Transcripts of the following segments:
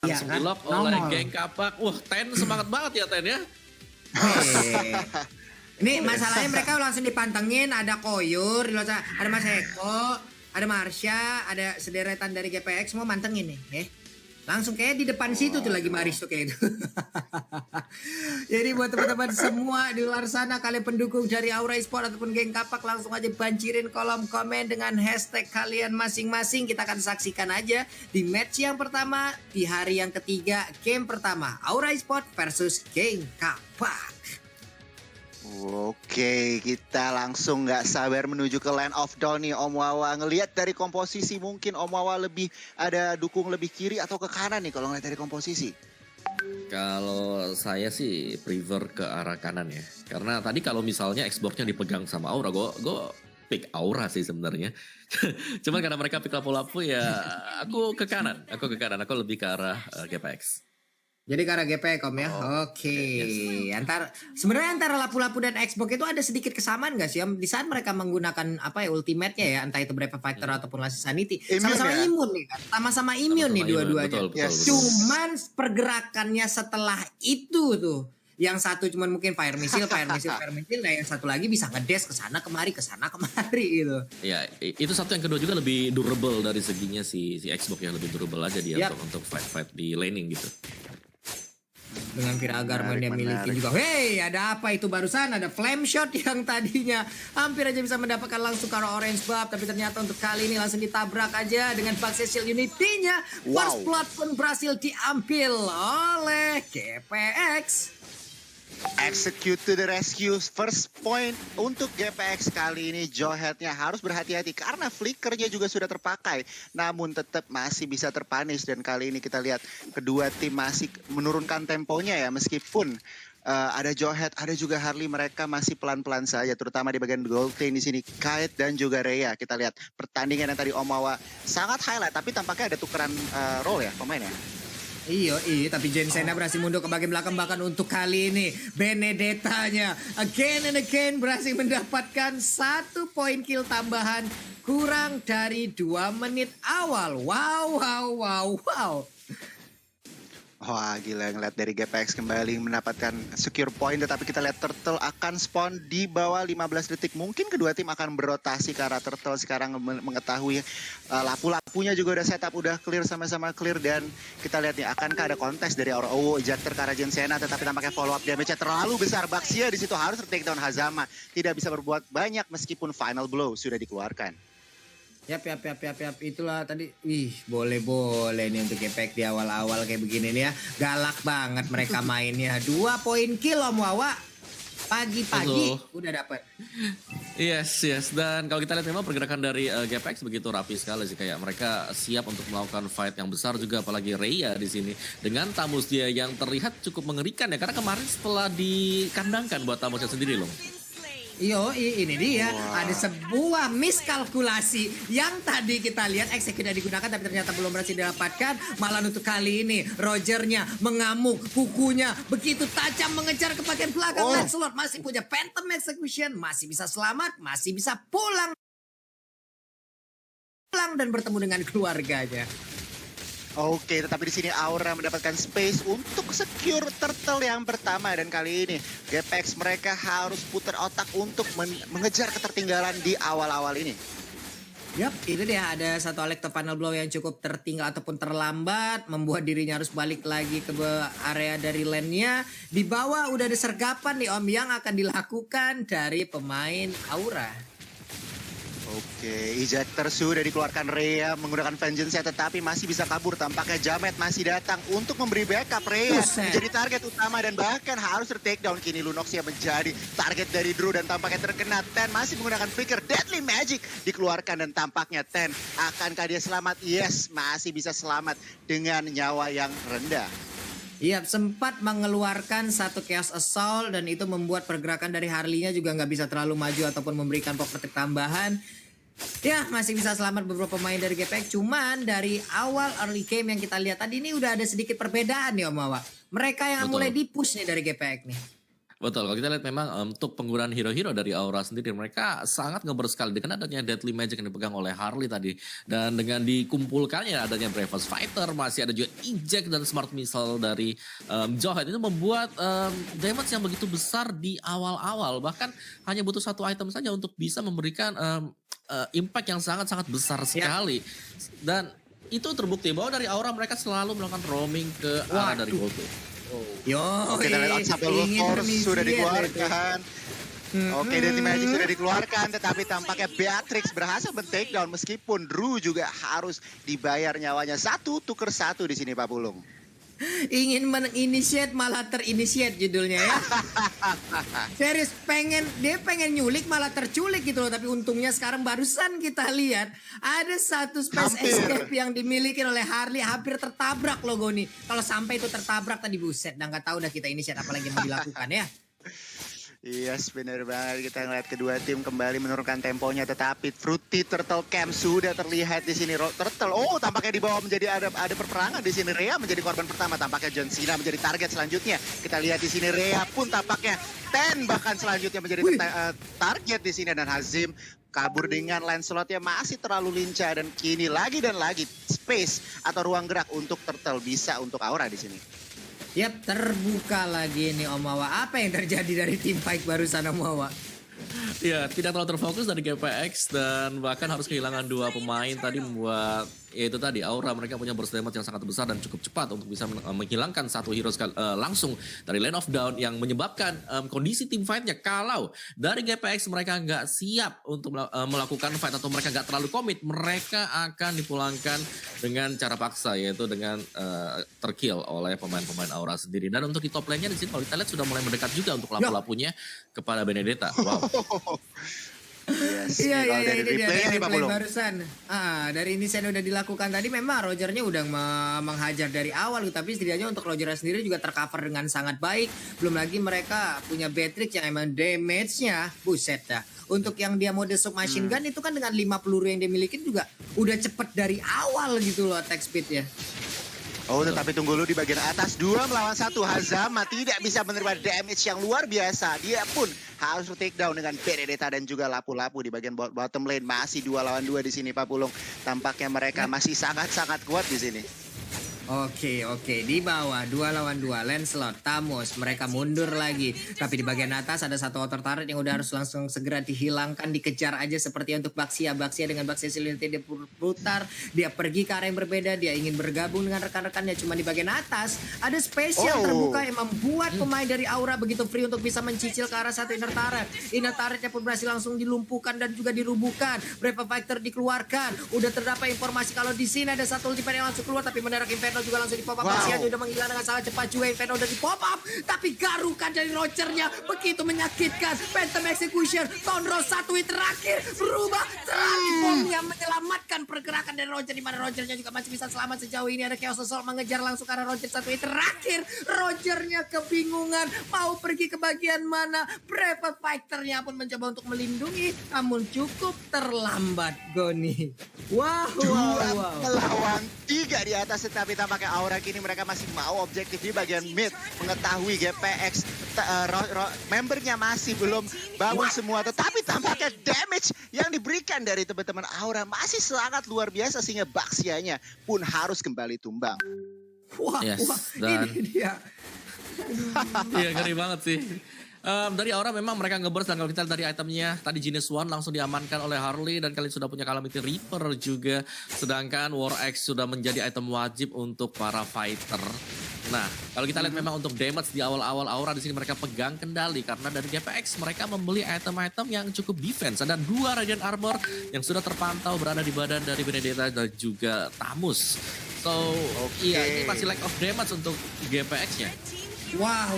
Langsung kan? di-lock oleh geng Kapak. Wah, Ten semangat banget ya Ten ya. Ini masalahnya mereka langsung dipantengin, ada Koyur, ada Mas Eko, ada Marsha, ada sederetan dari GPX semua mantengin nih. Langsung kayak di depan situ tuh lagi Maris tuh kayak itu. Jadi buat teman-teman semua di luar sana, kalian pendukung dari Aura Esport ataupun geng Kapak, langsung aja banjirin kolom komen dengan hashtag kalian masing-masing. Kita akan saksikan aja di match yang pertama, di hari yang ketiga, game pertama Aura Esport versus geng Kapak. Oke, kita langsung nggak sabar menuju ke Land of Dawn nih Om Wawa. Ngelihat dari komposisi mungkin Om Wawa lebih ada dukung lebih kiri atau ke kanan nih kalau ngeliat dari komposisi? Kalau saya sih prefer ke arah kanan ya. Karena tadi kalau misalnya Xbox-nya dipegang sama Aura, gue pick Aura sih sebenarnya. Cuman karena mereka pick lapu-lapu ya aku ke kanan. Aku lebih ke arah GPX. Jadi ke arah GP Om ya. Oke. Yes. Sebenarnya antara lapu-lapu dan Xbox itu ada sedikit kesamaan gak sih Om? Di saat mereka menggunakan ultimate-nya ya, entah itu Brave Fighter ataupun Last Sanity, sama-sama ya? imun nih kan. Sama-sama imun nih dua-duanya. Betul. Cuman pergerakannya setelah itu tuh, yang satu cuman mungkin fire missile, nah yang satu lagi bisa ngedes ke sana kemari gitu. Ya, itu satu, yang kedua juga lebih durable dari seginya si Xbox yang lebih durable aja dia untuk fight di laning gitu. Dengan Viragam yang dia miliki juga. Hey, ada apa itu barusan? Ada flame shot yang tadinya hampir aja bisa mendapatkan langsung ke arah orange buff, tapi ternyata untuk kali ini langsung ditabrak aja dengan Paxia Shield Unity-nya. First blood pun berhasil diambil oleh GPX. Execute to the rescue. First point untuk GPX kali ini. Jawhead-nya harus berhati-hati karena flickernya juga sudah terpakai. Namun tetap masih bisa terpanis. Dan kali ini kita lihat kedua tim masih menurunkan temponya ya. Meskipun ada Jawhead, ada juga Harley, mereka masih pelan-pelan saja. Terutama di bagian gold lane di sini. Kite dan juga Rhea. Kita lihat pertandingan yang tadi Om Wawa sangat highlight. Tapi tampaknya ada tukeran role ya pemain ya. Iya, tapi Jensena berhasil mundur ke bagian belakang, bahkan untuk kali ini Benedetta-nya again and again berhasil mendapatkan 1 poin kill tambahan kurang dari 2 menit awal. Wow. Wah gila, ngeliat dari GPX kembali mendapatkan secure point, tetapi kita lihat Turtle akan spawn di bawah 15 detik. Mungkin kedua tim akan berotasi ke arah Turtle sekarang mengetahui lapu-lapunya juga udah setup, udah clear, sama-sama clear. Dan kita lihat nih, akankah ada kontes dari Aura ejector ke arah Jensena, tetapi tampaknya follow up damage-nya terlalu besar. Baxia di situ harus take down Hazama, tidak bisa berbuat banyak meskipun final blow sudah dikeluarkan. Yap. Itulah tadi. Boleh nih untuk GPX di awal-awal kayak begini nih ya. Galak banget mereka mainnya. 2 poin kill Om Wawa. Pagi-pagi udah dapat. Yes. Dan kalau kita lihat memang pergerakan dari GPX begitu rapi sekali sih, kayak mereka siap untuk melakukan fight yang besar juga, apalagi Rhea di sini dengan Tamus dia yang terlihat cukup mengerikan ya, karena kemarin setelah dikandangkan buat Tamusnya sendiri loh. Ini dia. Ada sebuah miskalkulasi yang tadi kita lihat eksekusinya digunakan, tapi ternyata belum berhasil didapatkan. Malah untuk kali ini Rogernya mengamuk, kukunya begitu tajam mengejar ke bagian belakang. Lancelot masih punya Phantom Execution, masih bisa selamat, masih bisa pulang dan bertemu dengan keluarganya. Oke, tetapi di sini Aura mendapatkan space untuk secure Turtle yang pertama, dan kali ini GPX mereka harus putar otak untuk mengejar ketertinggalan di awal-awal ini. Yap, itu dia, ada satu electro panel blow yang cukup tertinggal ataupun terlambat, membuat dirinya harus balik lagi ke area dari lane-nya. Di bawah udah ada sergapan nih Om yang akan dilakukan dari pemain Aura. Oke, ejector sudah dikeluarkan Rhea menggunakan vengeance-nya, tetapi masih bisa kabur. Tampaknya Jamet masih datang untuk memberi backup. Rhea menjadi target utama dan bahkan harus ter-takedown. Kini Lunox yang menjadi target dari Drew dan tampaknya terkena. Ten masih menggunakan flicker, Deadly Magic dikeluarkan dan tampaknya Ten, akankah dia selamat? Yes, masih bisa selamat dengan nyawa yang rendah. Iya, sempat mengeluarkan satu Chaos Assault dan itu membuat pergerakan dari Harley-nya juga nggak bisa terlalu maju ataupun memberikan properti tambahan. Ya, masih bisa selamat beberapa pemain dari GPX. Cuman dari awal early game yang kita lihat tadi ini udah ada sedikit perbedaan nih Om Wawa. Mereka yang mulai di-push nih dari GPX nih. Betul, kalau kita lihat memang untuk penggunaan hero-hero dari Aura sendiri mereka sangat ngeber sekali dengan adanya Deadly Magic yang dipegang oleh Harley tadi dan dengan dikumpulkannya adanya Bravest Fighter, masih ada juga Eject dan Smart Missile dari Johet itu membuat damage yang begitu besar di awal-awal, bahkan hanya butuh satu item saja untuk bisa memberikan impact yang sangat-sangat besar sekali. Dan itu terbukti bahwa dari Aura mereka selalu melakukan roaming ke arah dari Goto. Yo, Oke, kita lihat Unstoppable Force sudah dikeluarkan. Oke, Deadly Magic sudah dikeluarkan, tetapi tampaknya Beatrix berhasil men-takedown meskipun Drew juga harus dibayar nyawanya. 1-1 di sini Pak Pulung. Ingin menginitiate malah terinitiate judulnya ya. Serius dia pengen nyulik malah terculik gitu loh. Tapi untungnya sekarang barusan kita lihat ada satu space escape yang dimiliki oleh Harley hampir tertabrak loh Goni. Kalau sampai itu tertabrak tadi buset, dan nggak tahu udah kita initiate apalagi yang mau dilakukan ya. Yes, benar banget. Kita ngeliat kedua tim kembali menurunkan temponya, tetapi Fruity Turtle Camp sudah terlihat di sini. Turtle, tampaknya di bawah menjadi ada perperangan di sini. Rhea menjadi korban pertama, tampaknya John Cena menjadi target selanjutnya. Kita lihat di sini Rhea pun tampaknya Ten bahkan selanjutnya menjadi target di sini, dan Hazim kabur dengan Lancelot yang masih terlalu lincah, dan kini lagi dan lagi space atau ruang gerak untuk Turtle bisa untuk Aura di sini. Yap, terbuka lagi nih Om Wawa. Apa yang terjadi dari tim fight barusan Om Wawa? Ya, tidak terlalu terfokus dari GPX dan bahkan harus kehilangan dua pemain tadi membuat itu tadi Aura mereka punya burst damage yang sangat besar dan cukup cepat untuk bisa menghilangkan satu hero langsung dari Lane of Dawn yang menyebabkan kondisi tim fightnya kalau dari GPX mereka nggak siap untuk melakukan fight atau mereka nggak terlalu komit, mereka akan dipulangkan dengan cara paksa, yaitu dengan terkill oleh pemain-pemain Aura sendiri. Dan untuk di top lane-nya di sini kalau kita lihat sudah mulai mendekat juga untuk lapu-lapunya kepada Benedetta. Wow. Yes, Iya, dari replay barusan. Dari ini saya udah dilakukan tadi, memang Rogernya udah menghajar dari awal, tapi setidaknya untuk Roger sendiri juga tercover dengan sangat baik. Belum lagi mereka punya Beatrix yang emang damage-nya buset dah. Untuk yang dia mode submachine gun itu kan dengan 5 peluru yang dia miliki juga udah cepet dari awal gitu loh attack speed-nya. Tetapi tunggu dulu di bagian atas. 2 melawan 1. Hazama tidak bisa menerima damage yang luar biasa. Dia pun harus take down dengan Benedetta dan juga lapu-lapu di bagian bottom lane. Masih 2 lawan 2 di sini Pak Pulung. Tampaknya mereka masih sangat-sangat kuat di sini. Oke. Di bawah 2 lawan 2. Lancelot, Tamus, mereka mundur lagi. Tapi di bagian atas ada satu outer turret yang udah harus langsung segera dihilangkan. Dikejar aja seperti untuk Baxia. Baxia dengan Baxia Silinity dia putar. Dia pergi ke arah yang berbeda. Dia ingin bergabung dengan rekan-rekannya. Cuma di bagian atas ada space yang terbuka yang membuat pemain dari Aura begitu free untuk bisa mencicil ke arah satu inner turret. Inner turretnya pun berhasil langsung dilumpuhkan dan juga dirubuhkan. Brave Fighter dikeluarkan. Udah terdapat informasi kalau di sini ada satu ultimate yang langsung keluar, tapi mendarat Inferno juga langsung di pop up. Baxia udah menghilang dengan sangat cepat juga. Inferno udah di pop up, tapi garukan dari Rogernya begitu menyakitkan. Phantom Execution, Tonro satu hit terakhir berubah transform yang menyelamatkan pergerakan dari Roger, di mana Rogernya juga masih bisa selamat sejauh ini. Ada Chaos Assault mengejar langsung karena Roger satu hit terakhir. Rogernya kebingungan mau pergi ke bagian mana. Brave Fighter-nya pun mencoba untuk melindungi, namun cukup terlambat Goni. Wow. Melawan 3 di atas, tetapi tampaknya Aura kini mereka masih mau objektif di bagian mid. Mengetahui GPX membernya masih belum bangun semua, tetapi tampaknya damage yang diberikan dari teman-teman Aura masih sangat luar biasa sehingga Baxianya pun harus kembali tumbang. Wah, dan ini dia. iya ngeri banget sih. Dari Aura memang mereka nge-burst, dan kalau kita lihat dari itemnya tadi Genius One langsung diamankan oleh Harley, dan kalian sudah punya Calamity Reaper juga, sedangkan War Axe sudah menjadi item wajib untuk para fighter. Nah, kalau kita lihat memang untuk damage di awal-awal Aura di sini mereka pegang kendali karena dari GPX mereka membeli item-item yang cukup defense. Ada 2 Radiant Armor yang sudah terpantau berada di badan dari Benedetta dan juga Tamus. So, iya ini masih lack of damage untuk GPX-nya. Wah,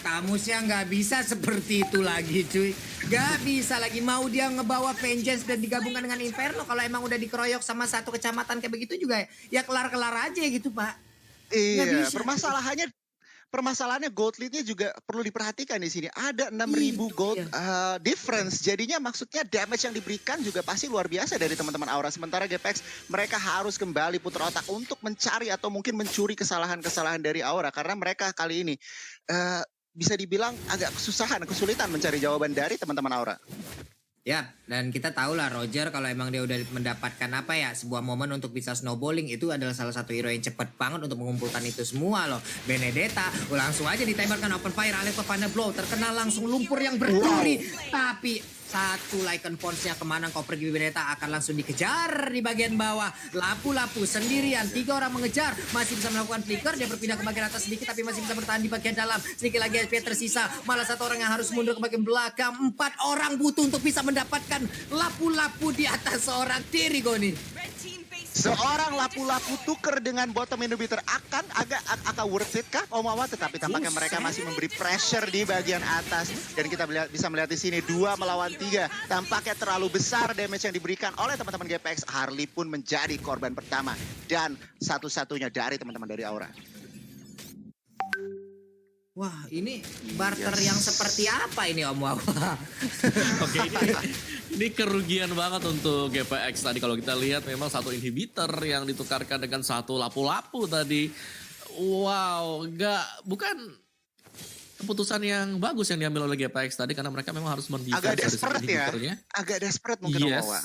Tamusnya nggak bisa seperti itu lagi cuy. Nggak bisa lagi, mau dia ngebawa Vengeance dan digabungkan dengan Inferno. Kalau emang udah dikeroyok sama satu kecamatan kayak begitu juga ya kelar-kelar aja gitu Pak. Iya, permasalahannya gold lead-nya juga perlu diperhatikan di sini. Ada 6.000 gold difference. Jadinya maksudnya damage yang diberikan juga pasti luar biasa dari teman-teman Aura. Sementara GPX mereka harus kembali putar otak untuk mencari atau mungkin mencuri kesalahan-kesalahan dari Aura. Karena mereka kali ini bisa dibilang agak kesulitan mencari jawaban dari teman-teman Aura. Ya, dan kita tahu lah Roger kalau emang dia udah mendapatkan apa ya, sebuah momen untuk bisa snowballing, itu adalah salah satu hero yang cepat banget untuk mengumpulkan itu semua loh. Benedetta langsung aja ditimerkan open fire, Aleco Final Blow terkena langsung lumpur yang berduri. Tapi satu Lycan Force-nya kemana kau pergi Benedetta akan langsung dikejar di bagian bawah. Lapu-lapu sendirian, 3 orang mengejar, masih bisa melakukan flicker, dia berpindah ke bagian atas sedikit tapi masih bisa bertahan di bagian dalam. Sedikit lagi HP tersisa, malah 1 orang yang harus mundur ke bagian belakang. 4 orang butuh untuk bisa mendapatkan lapu-lapu di atas seorang diri Goni. Seorang lapu-lapu tuker dengan bottom inhibitor akan agak worth it kah Omawa, tetapi tampaknya mereka masih memberi pressure di bagian atas dan kita bisa melihat di sini 2 melawan 3. Tampaknya terlalu besar damage yang diberikan oleh teman-teman GPX. Harley pun menjadi korban pertama dan satu-satunya dari teman-teman dari Aura. Wah, ini barter yang seperti apa ini Om Wawa? Oke, ini kerugian banget untuk GPX tadi. Kalau kita lihat memang 1 inhibitor yang ditukarkan dengan 1 lapu-lapu tadi. Wow, bukan keputusan yang bagus yang diambil oleh GPX tadi karena mereka memang harus mendefense agak dari desperate ya. Agak desperate mungkin yes, Omawa.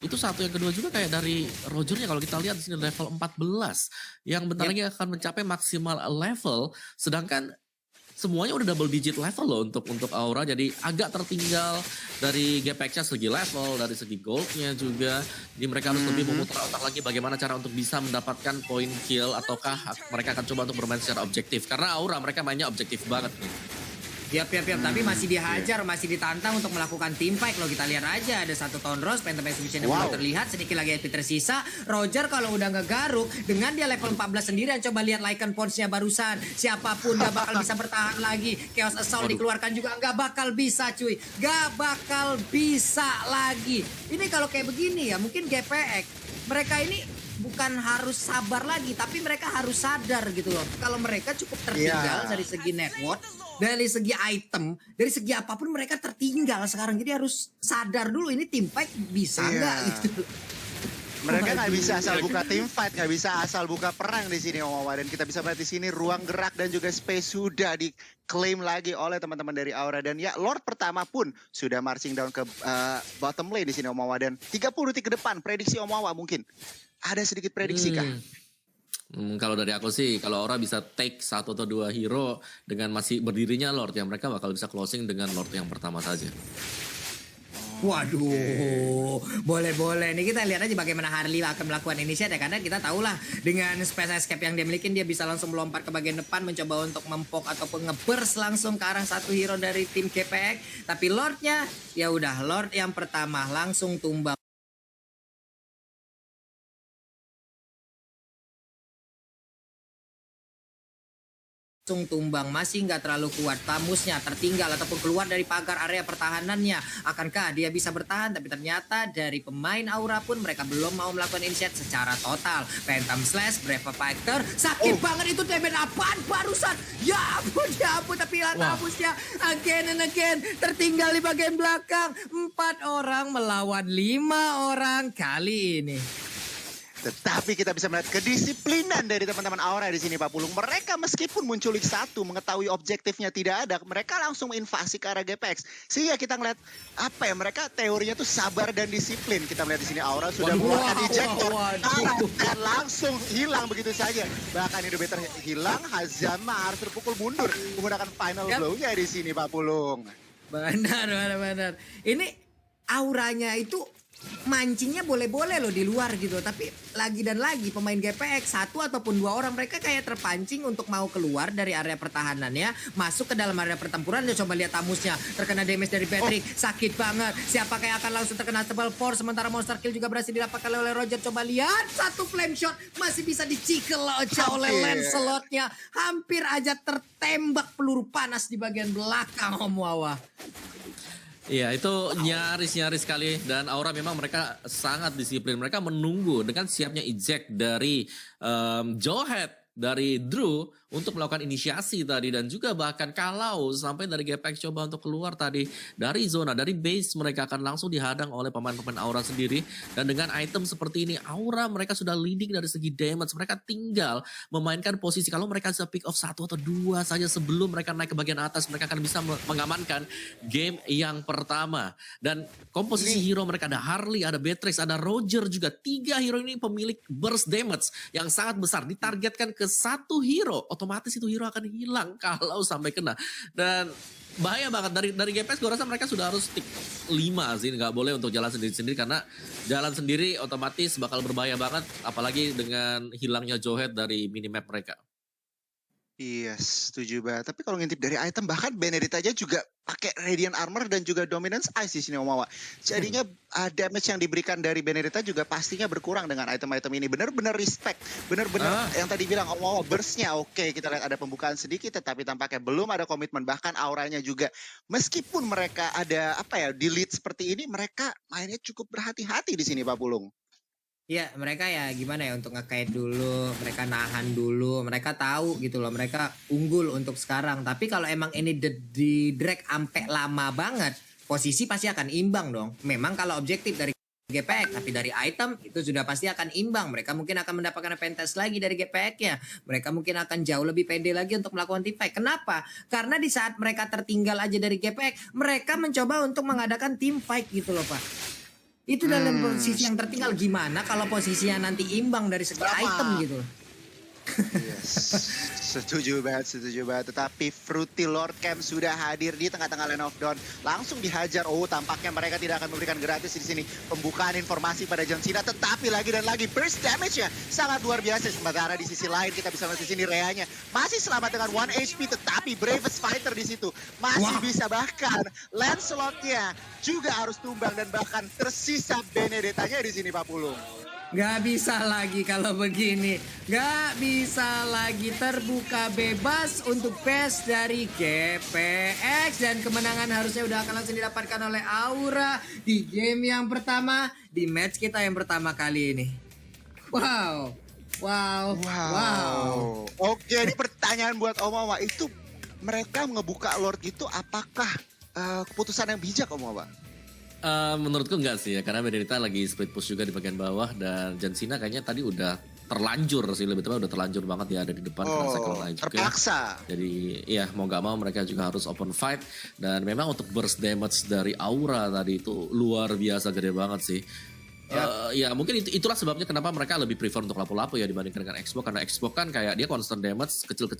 Itu satu. Yang kedua juga kayak dari Rogernya kalau kita lihat di sini level 14 yang bentar lagi akan mencapai maksimal level, sedangkan semuanya udah double digit level loh untuk Aura, jadi agak tertinggal dari GPX-nya segi level, dari segi goldnya juga. Jadi mereka harus lebih memutar otak lagi bagaimana cara untuk bisa mendapatkan point kill, ataukah mereka akan coba untuk bermain secara objektif. Karena Aura mereka mainnya objektif banget nih. Yap, tapi masih dihajar, masih ditantang untuk melakukan team fight. Kalau kita lihat aja ada 1 Town Rose, Phantom Exhibition yang belum terlihat, sedikit lagi HP tersisa. Roger kalau udah ngegaruk, dengan dia level 14 sendirian, coba lihat Lycan Force-nya barusan. Siapapun gak bakal bisa bertahan lagi. Chaos Assault dikeluarkan juga gak bakal bisa cuy. Gak bakal bisa lagi. Ini kalau kayak begini ya, mungkin GPX, mereka ini bukan harus sabar lagi, tapi mereka harus sadar gitu loh. Kalau mereka cukup tertinggal dari segi network, dari segi item, dari segi apapun mereka tertinggal sekarang. Jadi harus sadar dulu ini tim fight bisa nggak gitu. Mereka nggak bisa asal buka team fight, nggak bisa asal buka perang di sini Omawa. Dan kita bisa melihat di sini ruang gerak dan juga space sudah diklaim lagi oleh teman-teman dari Aura. Dan ya Lord pertama pun sudah marching down ke bottom lane di sini Omawa. Dan 30 detik ke depan prediksi Omawa mungkin. Ada sedikit prediksi kah? Kalau dari aku sih, kalau Aura bisa take 1 atau 2 hero dengan masih berdirinya Lord, yang mereka bakal bisa closing dengan Lord yang pertama saja. Waduh, boleh-boleh. Nih kita lihat aja bagaimana Harley akan melakukan initiate ya. Karena kita tahu lah dengan space escape yang dia miliki, dia bisa langsung melompat ke bagian depan, mencoba untuk mempok ataupun nge-burst langsung ke arah 1 hero dari tim GPX. Tapi Lordnya, ya udah Lord yang pertama langsung tumbang. Langsung tumbang, masih nggak terlalu kuat. Tamusnya tertinggal ataupun keluar dari pagar area pertahanannya. Akankah dia bisa bertahan? Tapi ternyata dari pemain Aura pun mereka belum mau melakukan initiate secara total. Phantom Slash, Brave Fighter, sakit banget itu damage apaan barusan. Ya ampun, tapi tamusnya again and again tertinggal di bagian belakang. 4 orang melawan 5 orang kali ini. Tetapi kita bisa melihat kedisiplinan dari teman-teman Aura di sini Pak Pulung. Mereka meskipun menculik 1, mengetahui objektifnya tidak ada, mereka langsung invasi ke arah GPX. Sehingga kita ngeliat apa ya, mereka teorinya tuh sabar dan disiplin. Kita melihat di sini Aura sudah mengeluarkan ejector dan langsung hilang begitu saja. Bahkan inhibitor hilang, Hazama harus terpukul mundur menggunakan final blow-nya di sini Pak Pulung. Benar. Ini auranya itu mancingnya boleh-boleh loh di luar gitu. Tapi lagi dan lagi pemain GPX 1 ataupun 2 orang mereka kayak terpancing untuk mau keluar dari area pertahanannya, masuk ke dalam area pertempuran. Dia coba lihat tamusnya terkena damage dari Patrick, sakit banget. Siapa kayak akan langsung terkena Triple Force, sementara Monster Kill juga berhasil didapatkan oleh Roger. Coba lihat 1 flame shot masih bisa dicikel aja oleh Lancelotnya. Hampir aja tertembak peluru panas di bagian belakang Om Wawa. Iya, itu nyaris sekali. Dan Aura memang mereka sangat disiplin. Mereka menunggu dengan siapnya eject dari Jowhead dari Drew untuk melakukan inisiasi tadi dan juga bahkan kalau sampai dari GPX coba untuk keluar tadi dari zona, dari base mereka akan langsung dihadang oleh pemain-pemain Aura sendiri dan dengan item seperti ini Aura mereka sudah leading dari segi damage, mereka tinggal memainkan posisi kalau mereka bisa pick off 1 atau 2 saja sebelum mereka naik ke bagian atas mereka akan bisa mengamankan game yang pertama dan komposisi hero mereka ada Harley, ada Beatrix, ada Roger juga 3 hero ini pemilik burst damage yang sangat besar ditargetkan ke satu hero, otomatis itu hero akan hilang kalau sampai kena. Dan bahaya banget dari GPS gue rasa mereka sudah harus stick 5 sih, nggak boleh untuk jalan sendiri-sendiri karena jalan sendiri otomatis bakal berbahaya banget apalagi dengan hilangnya Johead dari minimap mereka. Iya, setuju banget. Tapi kalau ngintip dari item, bahkan Benedetta aja juga pakai Radiant Armor dan juga Dominance Ice di sini Omawa. Jadinya damage yang diberikan dari Benedetta juga pastinya berkurang dengan item-item ini. Bener-bener respect. Bener-bener yang tadi bilang Omawa burst-nya oke. Kita lihat ada pembukaan sedikit tetapi tampaknya belum ada komitmen. Bahkan auranya juga. Meskipun mereka ada di lead seperti ini, mereka mainnya cukup berhati-hati di sini Pak Pulung. Ya mereka ya gimana ya untuk ngekait dulu, mereka nahan dulu, mereka tahu gitu loh, mereka unggul untuk sekarang. Tapi kalau emang ini di drag ampe lama banget, posisi pasti akan imbang dong. Memang kalau objektif dari GPX, tapi dari item itu sudah pasti akan imbang. Mereka mungkin akan mendapatkan advantage lagi dari GPX-nya. Mereka mungkin akan jauh lebih pede lagi untuk melakukan team fight. Kenapa? Karena di saat mereka tertinggal aja dari GPX, mereka mencoba untuk mengadakan team fight gitu loh Pak. Itu dalam posisi yang tertinggal gimana kalau posisinya nanti imbang dari segi item gitu. Yes. Setuju banget. Tetapi Fruity Lord Camp sudah hadir di tengah-tengah lane of dawn. Langsung dihajar. Oh, tampaknya mereka tidak akan memberikan gratis di sini. Pembukaan informasi pada John Cena. Tetapi lagi dan lagi burst damage-nya sangat luar biasa. Sementara di sisi lain kita bisa melihat di sini Rhea-nya masih selamat dengan 1 HP. Tetapi bravest fighter di situ masih bisa, bahkan Lancelot-nya juga harus tumbang dan bahkan tersisa Benedetta-nya di sini Pak Pulung. Gak bisa lagi kalau begini. Gak bisa lagi terbuka bebas untuk best dari GPX. Dan kemenangan harusnya udah akan langsung didapatkan oleh Aura di game yang pertama. Di match kita yang pertama kali ini. Wow. Oke, ini pertanyaan buat Omawa. Itu mereka ngebuka Lord gitu apakah keputusan yang bijak Omawa? Menurutku enggak sih ya, karena Benedetta lagi split push juga di bagian bawah dan John Cena kayaknya tadi udah terlanjur sih, lebih tepatnya udah terlanjur banget ya ada di depan karena cycle lain juga. Terpaksa. Jadi ya mau gak mau mereka juga harus open fight dan memang untuk burst damage dari Aura tadi itu luar biasa gede banget sih. Ya mungkin itulah sebabnya kenapa mereka lebih prefer untuk lapu-lapu ya dibandingkan dengan Xbox, karena Xbox kan kayak dia constant damage kecil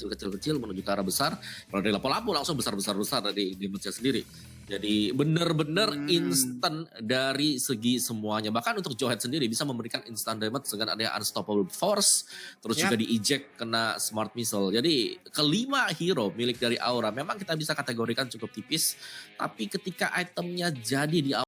menuju ke arah besar. Kalau dari lapu-lapu langsung besar dari damage-nya sendiri. Jadi benar-benar instant dari segi semuanya. Bahkan untuk Johead sendiri bisa memberikan instant damage dengan adanya unstoppable force, terus juga di-eject kena smart missile. Jadi kelima hero milik dari Aura memang kita bisa kategorikan cukup tipis, tapi ketika itemnya jadi di